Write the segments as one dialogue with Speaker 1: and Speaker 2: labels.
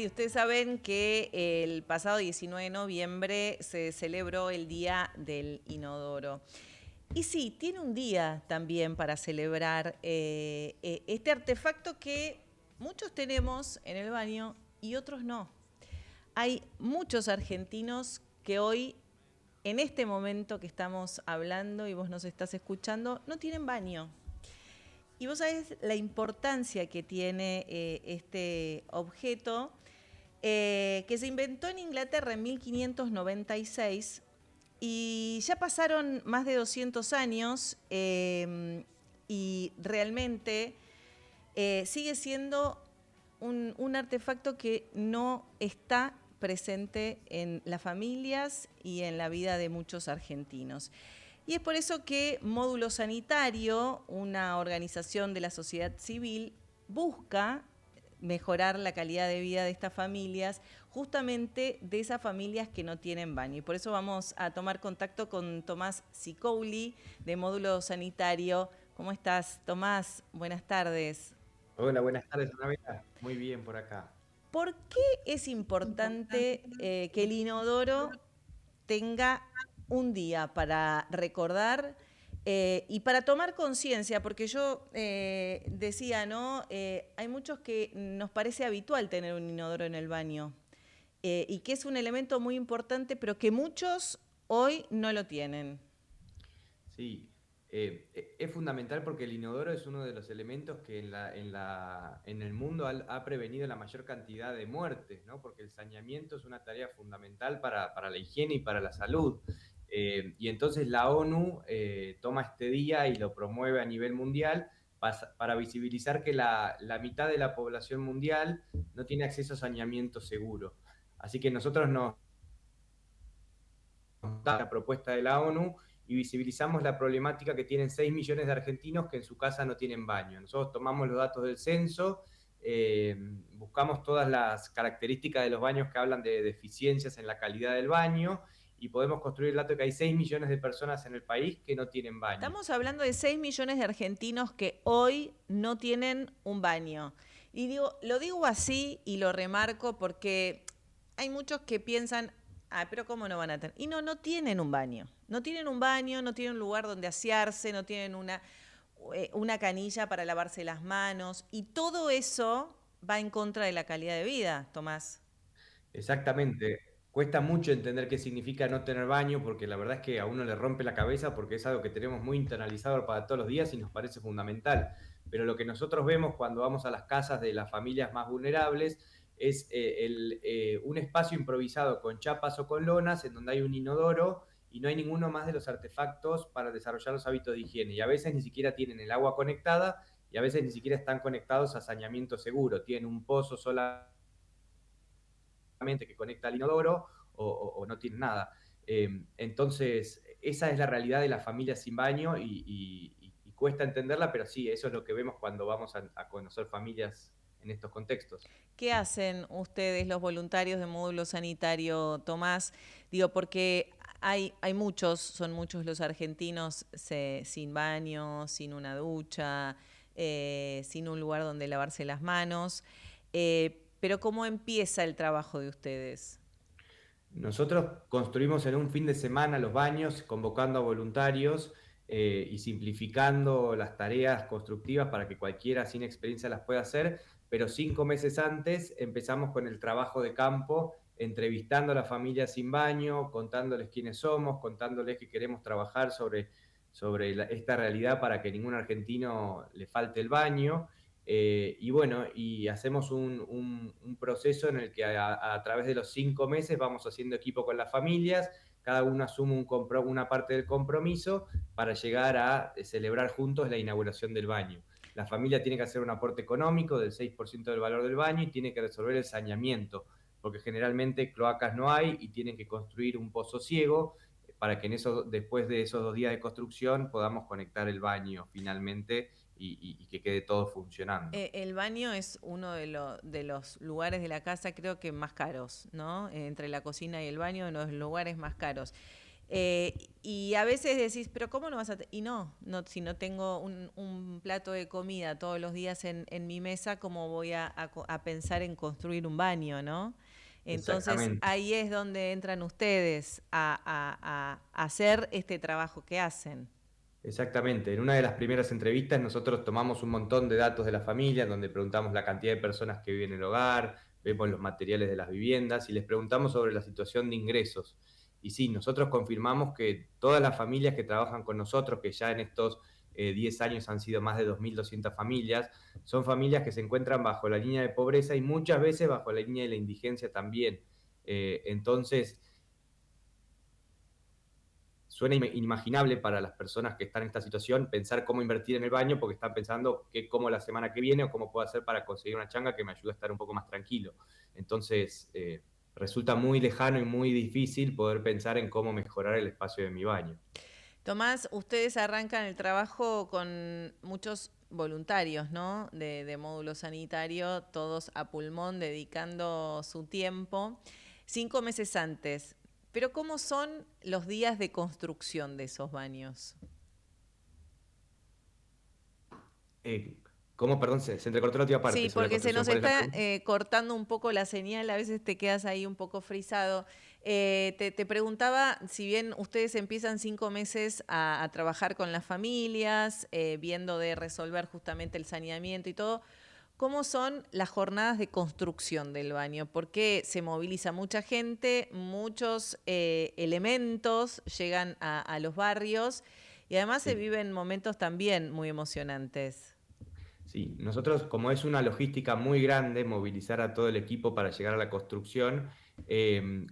Speaker 1: Y ustedes saben que el pasado 19 de noviembre se celebró el Día del Inodoro. Y sí, tiene un día también para celebrar este artefacto que muchos tenemos en el baño y otros no. Hay muchos argentinos que hoy, en este momento que estamos hablando y vos nos estás escuchando, no tienen baño. Y vos sabés la importancia que tiene este objeto, que se inventó en Inglaterra en 1596 y ya pasaron más de 200 años y realmente sigue siendo un artefacto que no está presente en las familias y en la vida de muchos argentinos. Y es por eso que Módulo Sanitario, una organización de la sociedad civil, busca mejorar la calidad de vida de estas familias, justamente de esas familias que no tienen baño. Y por eso vamos a tomar contacto con Tomás Cicouli, de Módulo Sanitario. ¿Cómo estás, Tomás? Buenas tardes.
Speaker 2: Hola, buenas tardes, Anabela. Muy bien por acá.
Speaker 1: ¿Por qué es importante que el inodoro tenga un día para recordar y para tomar conciencia? Porque yo decía, ¿no? Hay muchos que nos parece habitual tener un inodoro en el baño y que es un elemento muy importante, pero que muchos hoy no lo tienen.
Speaker 2: Sí, es fundamental porque el inodoro es uno de los elementos que en el mundo ha prevenido la mayor cantidad de muertes, ¿no? Porque el saneamiento es una tarea fundamental para la higiene y para la salud. Y entonces la ONU toma este día y lo promueve a nivel mundial para visibilizar que la mitad de la población mundial no tiene acceso a saneamiento seguro. Así que nosotros nos la propuesta de la ONU y visibilizamos la problemática que tienen 6 millones de argentinos que en su casa no tienen baño. Nosotros tomamos los datos del censo, buscamos todas las características de los baños que hablan de deficiencias en la calidad del baño y podemos construir el dato de que hay 6 millones de personas en el país que no tienen baño.
Speaker 1: Estamos hablando de 6 millones de argentinos que hoy no tienen un baño. Y digo, lo digo así y lo remarco porque hay muchos que piensan, pero ¿cómo no van a tener? Y no, no tienen un baño. No tienen un baño, no tienen un lugar donde asearse, no tienen una canilla para lavarse las manos. Y todo eso va en contra de la calidad de vida, Tomás.
Speaker 2: Exactamente. Cuesta mucho entender qué significa no tener baño, porque la verdad es que a uno le rompe la cabeza porque es algo que tenemos muy internalizado para todos los días y nos parece fundamental. Pero lo que nosotros vemos cuando vamos a las casas de las familias más vulnerables es un espacio improvisado con chapas o con lonas en donde hay un inodoro y no hay ninguno más de los artefactos para desarrollar los hábitos de higiene. Y a veces ni siquiera tienen el agua conectada y a veces ni siquiera están conectados a saneamiento seguro. Tienen un pozo solamente que conecta al inodoro o no tiene nada. Entonces, esa es la realidad de las familias sin baño y cuesta entenderla, pero sí, eso es lo que vemos cuando vamos a conocer familias en estos contextos.
Speaker 1: ¿Qué hacen ustedes, los voluntarios de módulo sanitario, Tomás? Digo, porque hay muchos, son muchos los argentinos sin baño, sin una ducha, sin un lugar donde lavarse las manos. Pero ¿cómo empieza el trabajo de ustedes?
Speaker 2: Nosotros construimos en un fin de semana los baños, convocando a voluntarios y simplificando las tareas constructivas para que cualquiera sin experiencia las pueda hacer, pero 5 meses antes empezamos con el trabajo de campo, entrevistando a las familias sin baño, contándoles quiénes somos, contándoles que queremos trabajar sobre esta realidad para que ningún argentino le falte el baño. Y bueno, y hacemos un proceso en el que a través de los 5 meses vamos haciendo equipo con las familias, cada uno asume una parte del compromiso para llegar a celebrar juntos la inauguración del baño. La familia tiene que hacer un aporte económico del 6% del valor del baño y tiene que resolver el saneamiento, porque generalmente cloacas no hay y tienen que construir un pozo ciego para que después de esos 2 días de construcción podamos conectar el baño finalmente y que quede todo funcionando.
Speaker 1: El baño es uno de los lugares de la casa, creo que más caros, ¿no? Entre la cocina y el baño, uno de los lugares más caros. Y a veces decís, pero ¿cómo no vas a...? Y no, si no tengo un plato de comida todos los días en mi mesa, ¿cómo voy a pensar en construir un baño, no? Entonces
Speaker 2: Exactamente.
Speaker 1: ahí es donde entran ustedes a hacer este trabajo que hacen.
Speaker 2: Exactamente. En una de las primeras entrevistas nosotros tomamos un montón de datos de la familia, donde preguntamos la cantidad de personas que viven en el hogar, vemos los materiales de las viviendas y les preguntamos sobre la situación de ingresos. Y sí, nosotros confirmamos que todas las familias que trabajan con nosotros, que ya en estos 10 años han sido más de 2.200 familias, son familias que se encuentran bajo la línea de pobreza y muchas veces bajo la línea de la indigencia también. Entonces, suena inimaginable para las personas que están en esta situación pensar cómo invertir en el baño porque están pensando cómo la semana que viene o cómo puedo hacer para conseguir una changa que me ayude a estar un poco más tranquilo. Entonces, resulta muy lejano y muy difícil poder pensar en cómo mejorar el espacio de mi baño.
Speaker 1: Tomás, ustedes arrancan el trabajo con muchos voluntarios, ¿no? De módulo sanitario, todos a pulmón, dedicando su tiempo. 5 meses antes. Pero ¿cómo son los días de construcción de esos baños?
Speaker 2: Eh, ¿Cómo? Perdón, se entrecortó la última parte
Speaker 1: Sí,
Speaker 2: sobre la
Speaker 1: porque se
Speaker 2: construcción.
Speaker 1: nos
Speaker 2: ¿Cuál es la
Speaker 1: está
Speaker 2: pregunta?
Speaker 1: cortando un poco la señal, a veces te quedas ahí un poco frisado. Te preguntaba, si bien ustedes empiezan 5 meses a trabajar con las familias, viendo de resolver justamente el saneamiento y todo, ¿cómo son las jornadas de construcción del baño? Porque se moviliza mucha gente, muchos elementos llegan a los barrios y además se
Speaker 2: Sí.
Speaker 1: viven momentos también muy emocionantes.
Speaker 2: Sí, nosotros, como es una logística muy grande, movilizar a todo el equipo para llegar a la construcción,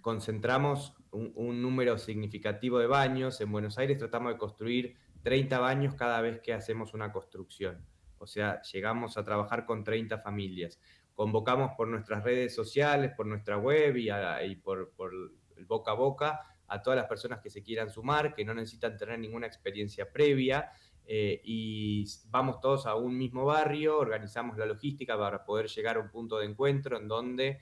Speaker 2: concentramos un número significativo de baños. En Buenos Aires tratamos de construir 30 baños cada vez que hacemos una construcción. O sea, llegamos a trabajar con 30 familias. Convocamos por nuestras redes sociales, por nuestra web y por el boca a boca a todas las personas que se quieran sumar, que no necesitan tener ninguna experiencia previa y vamos todos a un mismo barrio, organizamos la logística para poder llegar a un punto de encuentro en donde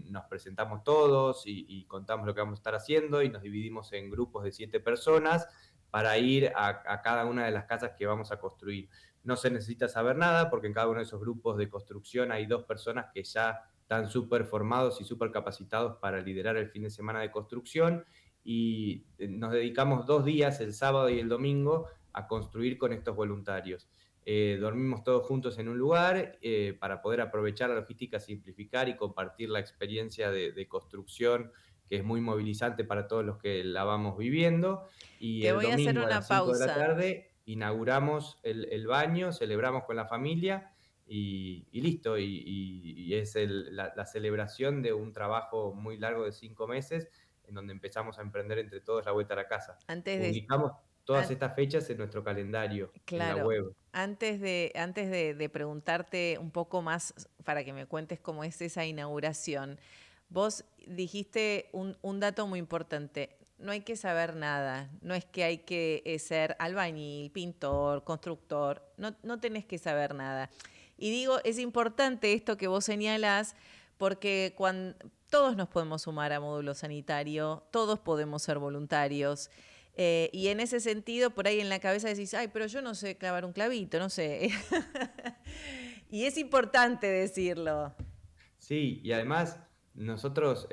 Speaker 2: nos presentamos todos y contamos lo que vamos a estar haciendo y nos dividimos en grupos de 7 personas para ir a cada una de las casas que vamos a construir. No se necesita saber nada porque en cada uno de esos grupos de construcción hay 2 personas que ya están súper formados y súper capacitados para liderar el fin de semana de construcción y nos dedicamos 2 días, el sábado y el domingo, a construir con estos voluntarios. Dormimos todos juntos en un lugar para poder aprovechar la logística, simplificar y compartir la experiencia de construcción que es muy movilizante para todos los que la vamos viviendo. Y
Speaker 1: Te
Speaker 2: el
Speaker 1: voy a hacer
Speaker 2: domingo a
Speaker 1: una
Speaker 2: las 5 de la
Speaker 1: pausa.
Speaker 2: tarde inauguramos el baño, celebramos con la familia y listo. Y es la celebración de un trabajo muy largo de 5 meses en donde empezamos a emprender entre todos la vuelta a la casa.
Speaker 1: Antes de,
Speaker 2: Ubicamos todas
Speaker 1: an-
Speaker 2: estas fechas en nuestro calendario, en la
Speaker 1: claro,
Speaker 2: web.
Speaker 1: antes de preguntarte un poco más para que me cuentes cómo es esa inauguración, vos dijiste un dato muy importante. No hay que saber nada, no es que hay que ser albañil, pintor, constructor, no tenés que saber nada. Y digo, es importante esto que vos señalás porque todos nos podemos sumar a módulo sanitario, todos podemos ser voluntarios. Y en ese sentido, por ahí en la cabeza decís, ay, pero yo no sé clavar un clavito, no sé. Y es importante decirlo.
Speaker 2: Sí, y además nosotros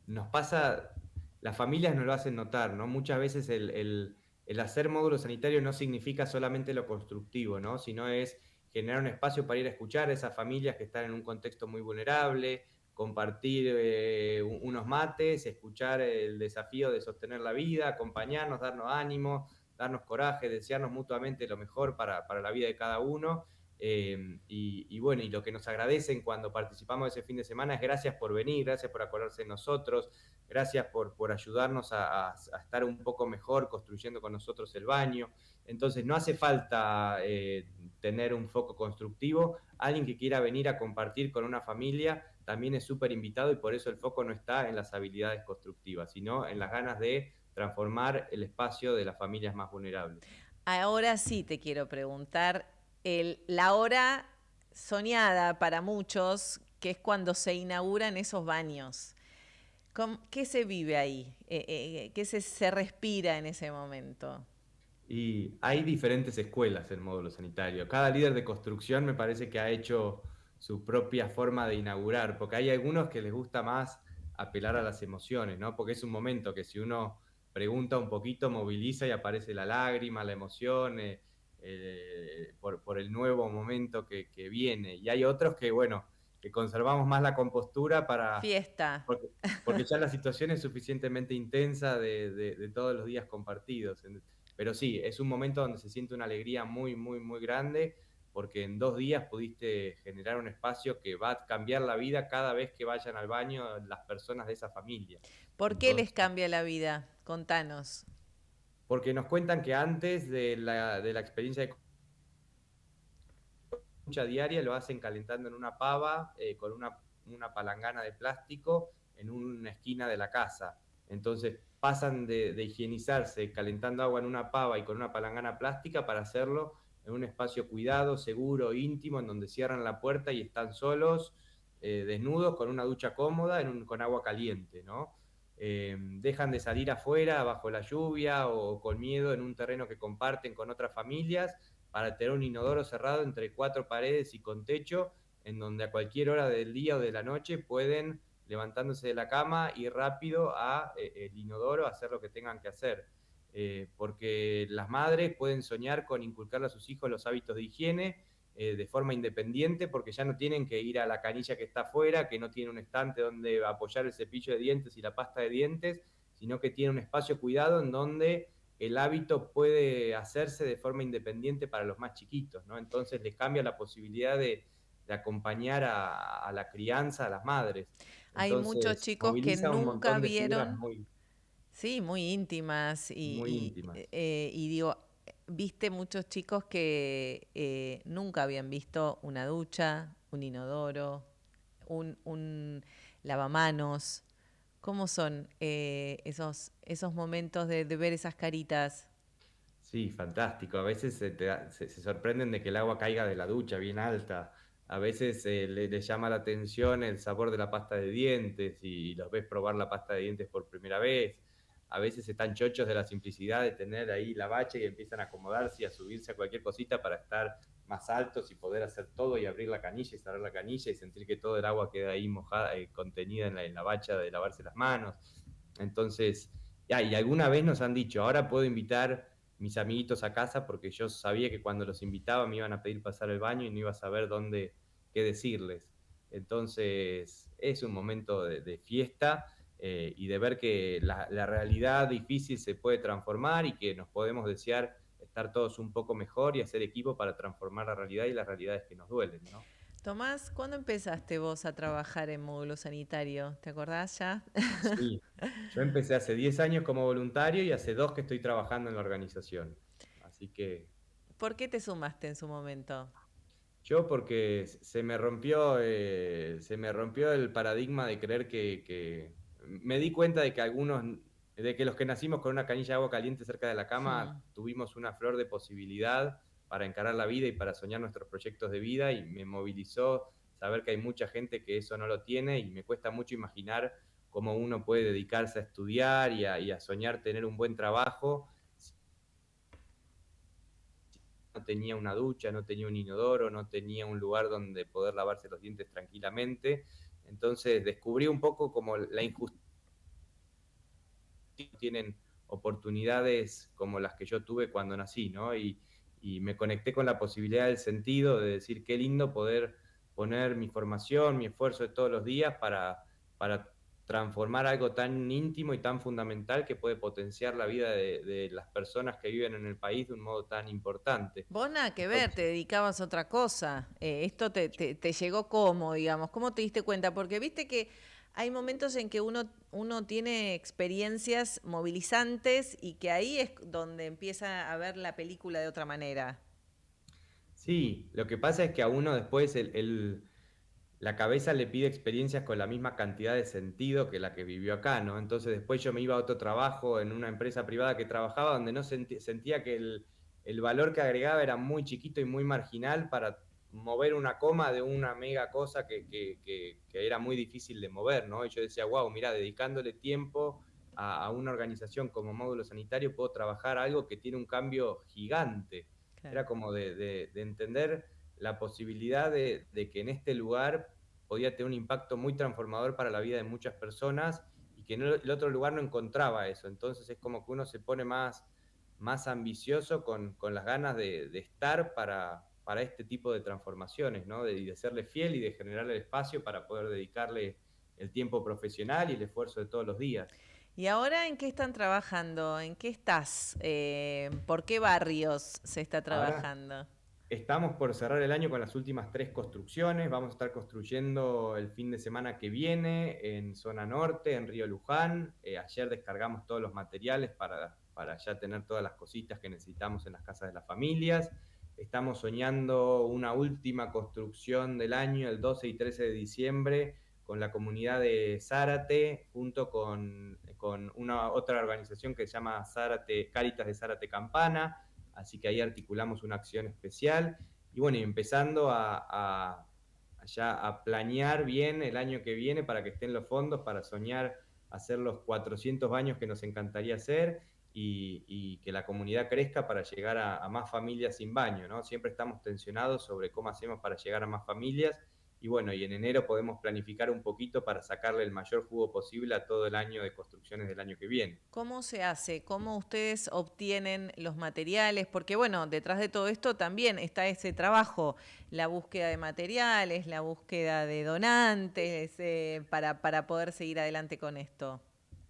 Speaker 2: nos pasa, las familias nos lo hacen notar, ¿no? Muchas veces el hacer módulo sanitario no significa solamente lo constructivo, ¿no? Sino es generar un espacio para ir a escuchar a esas familias que están en un contexto muy vulnerable, compartir unos mates, escuchar el desafío de sostener la vida, acompañarnos, darnos ánimo, darnos coraje, desearnos mutuamente lo mejor para la vida de cada uno. Bueno, y lo que nos agradecen cuando participamos de ese fin de semana es gracias por venir, gracias por acordarse de nosotros, gracias por ayudarnos a estar un poco mejor construyendo con nosotros el baño. Entonces no hace falta tener un foco constructivo, alguien que quiera venir a compartir con una familia también es súper invitado y por eso el foco no está en las habilidades constructivas, sino en las ganas de transformar el espacio de las familias más vulnerables.
Speaker 1: Ahora sí te quiero preguntar la hora soñada para muchos, que es cuando se inauguran esos baños. ¿Qué se vive ahí? ¿Qué se respira en ese momento?
Speaker 2: Y hay diferentes escuelas en módulo sanitario. Cada líder de construcción me parece que ha hecho su propia forma de inaugurar, porque hay algunos que les gusta más apelar a las emociones, ¿no? Porque es un momento que si uno pregunta un poquito, moviliza y aparece la lágrima, la emoción, por el nuevo momento que viene. Y hay otros que, bueno, que conservamos más la compostura
Speaker 1: Fiesta.
Speaker 2: porque, porque ya la situación es suficientemente intensa de todos los días compartidos. Pero sí, es un momento donde se siente una alegría muy, muy, muy grande, porque en 2 días pudiste generar un espacio que va a cambiar la vida cada vez que vayan al baño las personas de esa familia.
Speaker 1: ¿Por qué les
Speaker 2: Entonces,
Speaker 1: cambia la vida? Contanos.
Speaker 2: porque nos cuentan que antes de la experiencia de ducha diaria lo hacen calentando en una pava con una palangana de plástico en una esquina de la casa. Entonces pasan de higienizarse calentando agua en una pava y con una palangana plástica para hacerlo en un espacio cuidado, seguro, íntimo, en donde cierran la puerta y están solos, desnudos, con una ducha cómoda, con agua caliente, ¿no? Dejan de salir afuera bajo la lluvia o con miedo en un terreno que comparten con otras familias para tener un inodoro cerrado entre 4 paredes y con techo, en donde a cualquier hora del día o de la noche pueden, levantándose de la cama, ir rápido a el inodoro a hacer lo que tengan que hacer. Porque las madres pueden soñar con inculcarle a sus hijos los hábitos de higiene de forma independiente, porque ya no tienen que ir a la canilla que está afuera, que no tiene un estante donde apoyar el cepillo de dientes y la pasta de dientes, sino que tiene un espacio cuidado en donde el hábito puede hacerse de forma independiente para los más chiquitos, ¿no? Entonces les cambia la posibilidad de acompañar a la crianza, a las madres.
Speaker 1: Hay muchos
Speaker 2: Entonces
Speaker 1: chicos que
Speaker 2: moviliza un
Speaker 1: nunca
Speaker 2: montón de fibras
Speaker 1: vieron,
Speaker 2: muy,
Speaker 1: sí, muy íntimas
Speaker 2: muy íntimas.
Speaker 1: y digo, viste muchos chicos que nunca habían visto una ducha, un inodoro, un lavamanos. ¿Cómo son esos momentos de ver esas caritas?
Speaker 2: Sí, fantástico. A veces se sorprenden de que el agua caiga de la ducha bien alta. A veces les llama la atención el sabor de la pasta de dientes y los ves probar la pasta de dientes por primera vez. A veces están chochos de la simplicidad de tener ahí la bacha y empiezan a acomodarse y a subirse a cualquier cosita para estar más altos y poder hacer todo y abrir la canilla y cerrar la canilla y sentir que todo el agua queda ahí mojada, contenida en la bacha de lavarse las manos. Entonces, y alguna vez nos han dicho, ahora puedo invitar mis amiguitos a casa porque yo sabía que cuando los invitaba me iban a pedir pasar el baño y no iba a saber qué decirles. Entonces es un momento de fiesta y de ver que la realidad difícil se puede transformar y que nos podemos desear estar todos un poco mejor y hacer equipo para transformar la realidad y las realidades que nos duelen, ¿no?
Speaker 1: Tomás, ¿cuándo empezaste vos a trabajar en módulo sanitario? ¿Te acordás ya?
Speaker 2: Sí, yo empecé hace 10 años como voluntario y hace 2 que estoy trabajando en la organización. Así que
Speaker 1: ¿Por qué te sumaste en su momento?
Speaker 2: yo porque se me rompió el paradigma de creer me di cuenta de que los que nacimos con una canilla de agua caliente cerca de la cama
Speaker 1: Hmm.
Speaker 2: tuvimos una flor de posibilidad para encarar la vida y para soñar nuestros proyectos de vida y me movilizó saber que hay mucha gente que eso no lo tiene y me cuesta mucho imaginar cómo uno puede dedicarse a estudiar y a soñar tener un buen trabajo no tenía una ducha, no tenía un inodoro, no tenía un lugar donde poder lavarse los dientes tranquilamente. Entonces descubrí un poco como la injusticia que tienen oportunidades como las que yo tuve cuando nací, ¿no? Y me conecté con la posibilidad del sentido de decir qué lindo poder poner mi formación, mi esfuerzo de todos los días para transformar algo tan íntimo y tan fundamental que puede potenciar la vida de las personas que viven en el país de un modo tan importante.
Speaker 1: Vos nada que ver, te
Speaker 2: Entonces,
Speaker 1: dedicabas a otra cosa. Esto te llegó cómo, digamos, ¿cómo te diste cuenta? Porque viste que hay momentos en que uno tiene experiencias movilizantes y que ahí es donde empieza a ver la película de otra manera.
Speaker 2: sí, lo que pasa es que a uno después la cabeza le pide experiencias con la misma cantidad de sentido que la que vivió acá, ¿no? Entonces después yo me iba a otro trabajo en una empresa privada que trabajaba donde no sentía que el valor que agregaba era muy chiquito y muy marginal mover una coma de una mega cosa que era muy difícil de mover, ¿no? Y yo decía, wow, mira, dedicándole tiempo a una organización como Módulo Sanitario puedo trabajar algo que tiene un cambio gigante.
Speaker 1: Claro.
Speaker 2: Era como de entender la posibilidad de que en este lugar podía tener un impacto muy transformador para la vida de muchas personas y que en el otro lugar no encontraba eso. Entonces es como que uno se pone más ambicioso con las ganas de estar para este tipo de transformaciones, ¿no? De serle fiel y de generarle el espacio para poder dedicarle el tiempo profesional y el esfuerzo de todos los días.
Speaker 1: ¿Y ahora en qué están trabajando? ¿En qué estás? ¿Por qué barrios se está
Speaker 2: Ahora
Speaker 1: trabajando?
Speaker 2: estamos por cerrar el año con las últimas 3 construcciones. Vamos a estar construyendo el fin de semana que viene en zona norte, en Río Luján. Ayer descargamos todos los materiales para ya tener todas las cositas que necesitamos en las casas de las familias. Estamos soñando una última construcción del año, el 12 y 13 de diciembre, con la comunidad de Zárate, junto con una otra organización que se llama Zárate, Cáritas de Zárate Campana. Así que ahí articulamos una acción especial y bueno, y empezando ya a planear bien el año que viene para que estén los fondos, para soñar hacer los 400 baños que nos encantaría hacer y que la comunidad crezca para llegar a más familias sin baño, ¿no? Siempre estamos tensionados sobre cómo hacemos para llegar a más familias y bueno, y en enero podemos planificar un poquito para sacarle el mayor jugo posible a todo el año de construcciones del año que viene.
Speaker 1: ¿Cómo se hace? ¿Cómo ustedes obtienen los materiales? Porque bueno, detrás de todo esto también está ese trabajo, la búsqueda de materiales, la búsqueda de donantes, para poder seguir adelante con esto.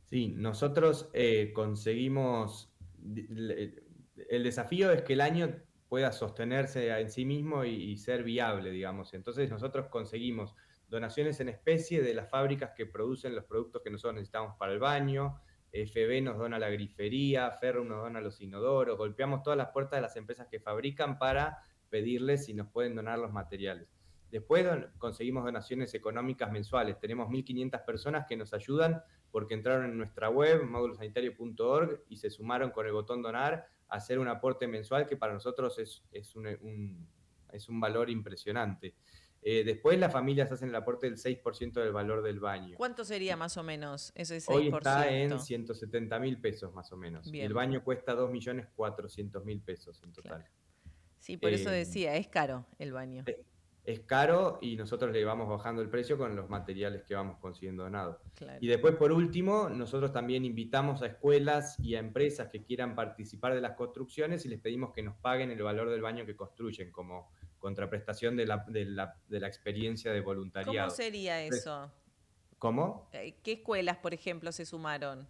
Speaker 2: Sí, nosotros conseguimos, el desafío es que el año pueda sostenerse en sí mismo y ser viable, digamos. Entonces nosotros conseguimos donaciones en especie de las fábricas que producen los productos que nosotros necesitamos para el baño, FB nos dona la grifería, Ferrum nos dona los inodoros, golpeamos todas las puertas de las empresas que fabrican para pedirles si nos pueden donar los materiales. Después conseguimos donaciones económicas mensuales, tenemos 1.500 personas que nos ayudan porque entraron en nuestra web, módulosanitario.org, y se sumaron con el botón donar a hacer un aporte mensual que para nosotros es un valor impresionante. Después las familias hacen el aporte del 6% del valor del baño.
Speaker 1: ¿Cuánto sería más o menos ese
Speaker 2: Hoy está en
Speaker 1: 6%?
Speaker 2: 170.000 pesos más o menos. Y el
Speaker 1: Bien,
Speaker 2: baño cuesta 2.400.000 pesos en
Speaker 1: claro.
Speaker 2: total.
Speaker 1: Sí, por eso
Speaker 2: Eh,
Speaker 1: decía, es caro el baño.
Speaker 2: es caro y nosotros le vamos bajando el precio con los materiales que vamos consiguiendo donados.
Speaker 1: Claro.
Speaker 2: Y después, por último, nosotros también invitamos a escuelas y a empresas que quieran participar de las construcciones y les pedimos que nos paguen el valor del baño que construyen como contraprestación de la experiencia de
Speaker 1: ¿Cómo
Speaker 2: voluntariado.
Speaker 1: sería eso?
Speaker 2: ¿Cómo?
Speaker 1: ¿Qué escuelas, por ejemplo, se sumaron?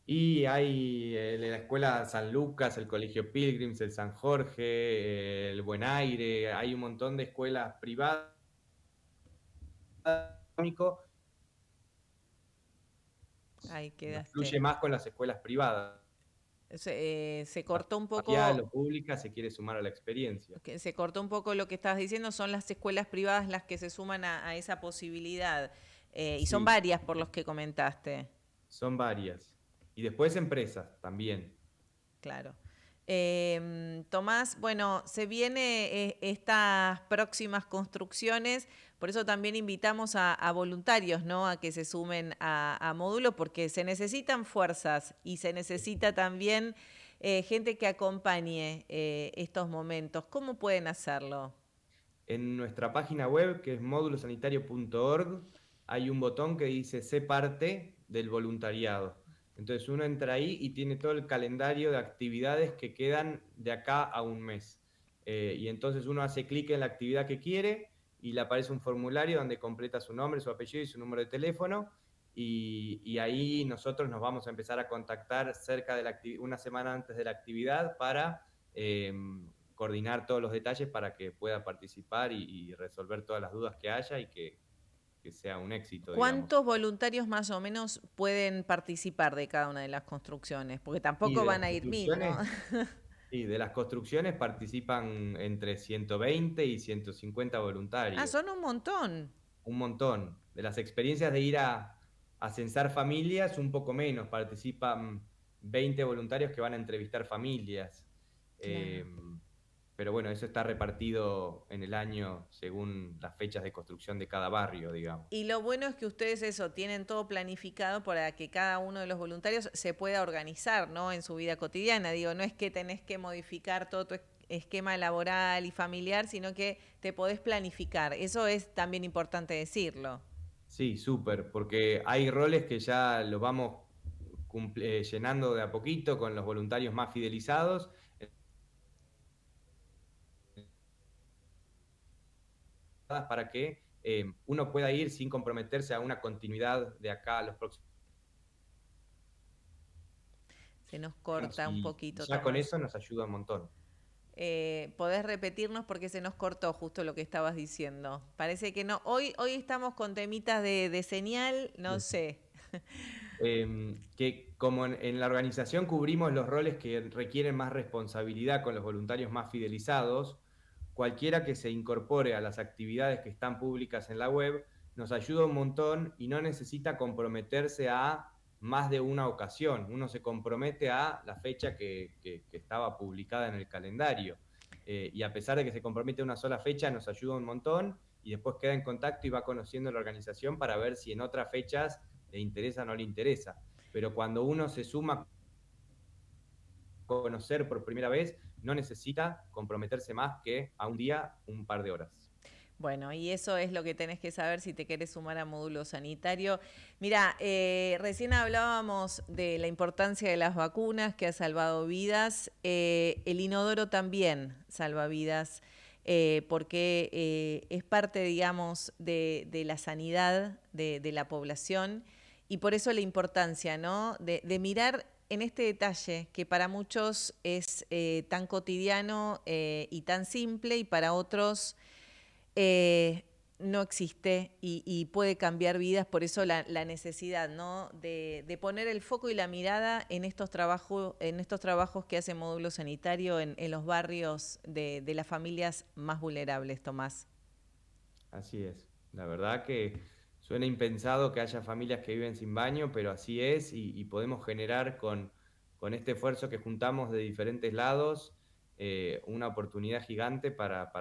Speaker 2: Y hay la Escuela San Lucas, el Colegio Pilgrims, el San Jorge, el Buen Aire, hay un montón de escuelas privadas
Speaker 1: Ahí
Speaker 2: nos
Speaker 1: quedaste.
Speaker 2: fluye más con las escuelas privadas.
Speaker 1: Se cortó un
Speaker 2: Social
Speaker 1: poco,
Speaker 2: o pública se quiere sumar a la experiencia.
Speaker 1: se cortó un poco lo que estabas diciendo, son las escuelas privadas las que se suman a esa posibilidad. Y son
Speaker 2: Sí,
Speaker 1: varias por los que comentaste.
Speaker 2: son varias. Y después empresas también.
Speaker 1: Claro. Tomás, bueno, se viene estas próximas construcciones, por eso también invitamos a voluntarios, ¿no? A que se sumen a módulo, porque se necesitan fuerzas y se necesita también gente que acompañe estos momentos. ¿Cómo pueden hacerlo?
Speaker 2: En nuestra página web, que es módulosanitario.org, hay un botón que dice Sé parte del voluntariado. Entonces uno entra ahí y tiene todo el calendario de actividades que quedan de acá a un mes. Y entonces uno hace clic en la actividad que quiere y le aparece un formulario donde completa su nombre, su apellido y su número de teléfono. Y ahí nosotros nos vamos a empezar a contactar cerca de una semana antes de la actividad para coordinar todos los detalles para que pueda participar y resolver todas las dudas que haya y que sea un éxito, digamos.
Speaker 1: ¿Cuántos voluntarios más o menos pueden participar de cada una de las construcciones? Porque
Speaker 2: Y
Speaker 1: tampoco
Speaker 2: de
Speaker 1: van
Speaker 2: las
Speaker 1: a ir 1000, ¿no?
Speaker 2: construcciones, sí, de las construcciones participan entre 120 y 150
Speaker 1: Ah,
Speaker 2: voluntarios.
Speaker 1: son un montón.
Speaker 2: Un montón. De las experiencias de ir a censar familias, un poco menos. Participan 20 voluntarios que van a entrevistar familias.
Speaker 1: Claro.
Speaker 2: pero bueno, eso está repartido en el año según las fechas de construcción de cada barrio, digamos.
Speaker 1: Y lo bueno es que ustedes eso, tienen todo planificado para que cada uno de los voluntarios se pueda organizar, ¿no? En su vida cotidiana. Digo, no es que tenés que modificar todo tu esquema laboral y familiar, sino que te podés planificar. Eso es también importante decirlo.
Speaker 2: Sí, súper, porque hay roles que ya los vamos llenando de a poquito con los voluntarios más fidelizados para que uno pueda ir sin comprometerse a una continuidad de acá a los próximos
Speaker 1: Se nos
Speaker 2: años.
Speaker 1: corta un
Speaker 2: Y
Speaker 1: poquito,
Speaker 2: ya con
Speaker 1: Tomás.
Speaker 2: eso nos ayuda un montón.
Speaker 1: ¿Podés repetirnos porque se nos cortó justo lo que estabas diciendo? Parece que no. Hoy estamos con temitas de señal, no sé.
Speaker 2: Que como en la organización cubrimos los roles que requieren más responsabilidad con los voluntarios más fidelizados, cualquiera que se incorpore a las actividades que están públicas en la web nos ayuda un montón y no necesita comprometerse a más de una ocasión. Uno se compromete a la fecha que estaba publicada en el calendario. Y a pesar de que se compromete a una sola fecha, nos ayuda un montón y después queda en contacto y va conociendo la organización para ver si en otras fechas le interesa o no le interesa. Pero cuando uno se suma a conocer por primera vez, no necesita comprometerse más que a un día, un par de horas.
Speaker 1: Bueno, y eso es lo que tenés que saber si te querés sumar a módulo sanitario. Mira, recién hablábamos de la importancia de las vacunas que ha salvado vidas. El inodoro también salva vidas porque es parte, digamos, de la sanidad de la población y por eso la importancia, ¿no? De mirar en este detalle que para muchos es tan cotidiano y tan simple y para otros no existe y puede cambiar vidas, por eso la necesidad, ¿no? de poner el foco y la mirada en estos trabajos que hace Módulo Sanitario en los barrios de las familias más vulnerables, Tomás.
Speaker 2: Así es. La verdad que suena impensado que haya familias que viven sin baño, pero así es y podemos generar con este esfuerzo que juntamos de diferentes lados una oportunidad gigante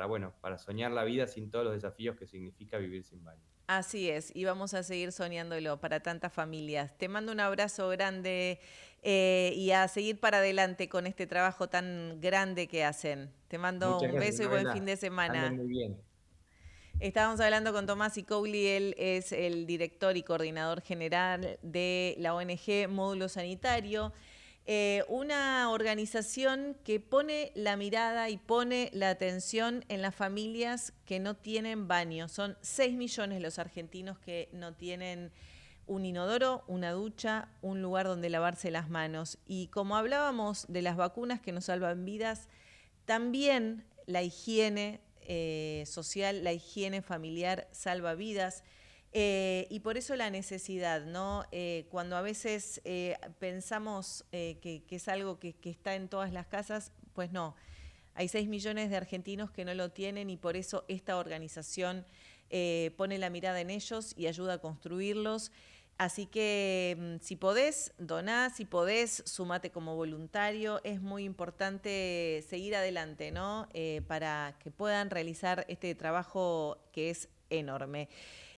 Speaker 2: bueno, para soñar la vida sin todos los desafíos que significa vivir sin baño.
Speaker 1: Así es, y vamos a seguir soñándolo para tantas familias. Te mando un abrazo grande y a seguir para adelante con este trabajo tan grande que hacen. Te mando
Speaker 2: Muchas
Speaker 1: un
Speaker 2: gracias,
Speaker 1: beso y buen
Speaker 2: Noela.
Speaker 1: fin de
Speaker 2: Anden
Speaker 1: semana.
Speaker 2: muy bien.
Speaker 1: Estábamos hablando con Tomás Icogli, él es el director y coordinador general de la ONG Módulo Sanitario, una organización que pone la mirada y pone la atención en las familias que no tienen baño. Son 6 millones los argentinos que no tienen un inodoro, una ducha, un lugar donde lavarse las manos. Y como hablábamos de las vacunas que nos salvan vidas, también la higiene social, la higiene familiar salva vidas. Y por eso la necesidad, ¿no? Cuando a veces pensamos que es algo que está en todas las casas, pues no. Hay 6 millones de argentinos que no lo tienen y por eso esta organización pone la mirada en ellos y ayuda a construirlos. Así que si podés, doná, si podés, sumate como voluntario. Es muy importante seguir adelante, ¿no? Para que puedan realizar este trabajo que es enorme.